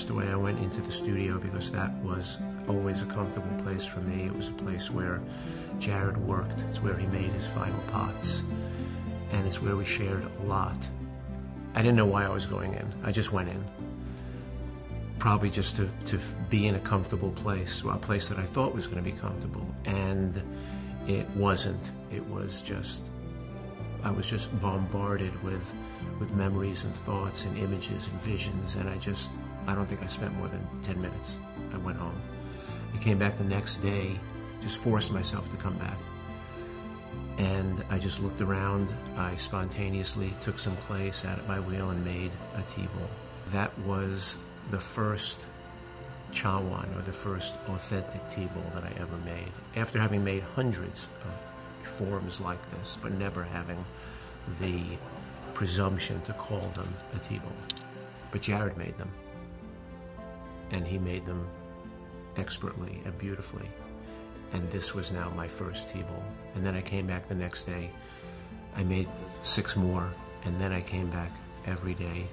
passed away, I went into the studio because that was always a comfortable place for me. It was a place where Jared worked. It's where he made his final pots. And it's where we shared a lot. I didn't know why I was going in. I just went in. Probably just to be in a comfortable place, well, a place that I thought was going to be comfortable. And it wasn't. It was just, I was just bombarded with memories and thoughts and images and visions, and I don't think I spent more than 10 minutes. I went home. I came back the next day, just forced myself to come back. And I just looked around. I spontaneously took some clay, sat at my wheel, and made a tea bowl. That was the first chawan, or the first authentic tea bowl that I ever made. After having made hundreds of forms like this, but never having the presumption to call them a tea bowl. But Jared made them. And he made them expertly and beautifully. And this was now my first tea bowl. And then I came back the next day. I made 6 more, and then I came back every day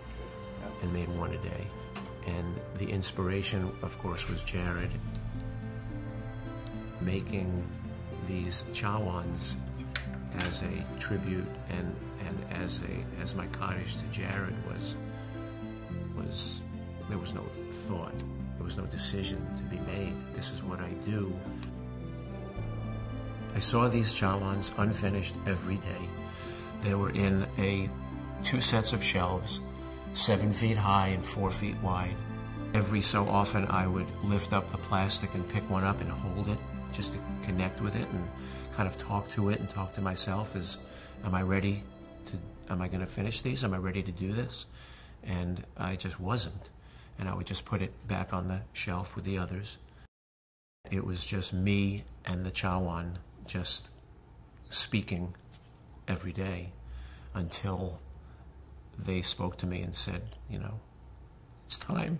and made 1 a day. And the inspiration, of course, was Jared. Making these chawans as a tribute and as my Kaddish to Jared was there was no thought, there was no decision to be made. This is what I do. I saw these chawans unfinished every day. They were in 2 sets of shelves, 7 feet high and 4 feet wide. Every so often I would lift up the plastic and pick one up and hold it just to connect with it and kind of talk to it and talk to myself am I going to finish these? Am I ready to do this? And I just wasn't. And I would just put it back on the shelf with the others. It was just me and the chawan just speaking every day until they spoke to me and said, you know, it's time.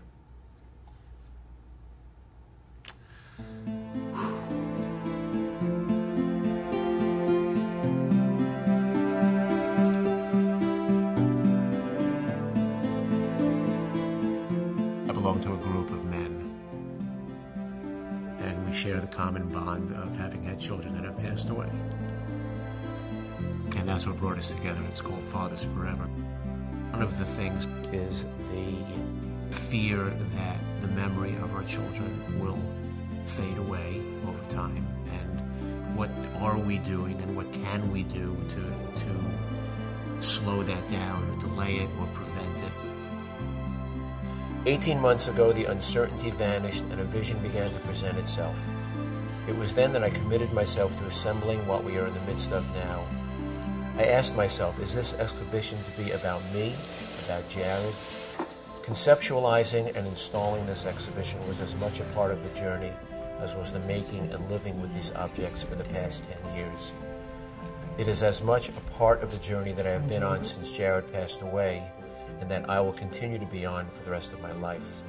I belong to a group of men, and we share the common bond of having had children that have passed away. And that's what brought us together. It's called Fathers Forever. One of the things is the fear that the memory of our children will fade away over time. And what are we doing and what can we do to slow that down or delay it or prevent it? 18 months ago, the uncertainty vanished and a vision began to present itself. It was then that I committed myself to assembling what we are in the midst of now. I asked myself, is this exhibition to be about me, about Jared? Conceptualizing and installing this exhibition was as much a part of the journey as was the making and living with these objects for the past 10 years. It is as much a part of the journey that I have been on since Jared passed away, and that I will continue to be on for the rest of my life.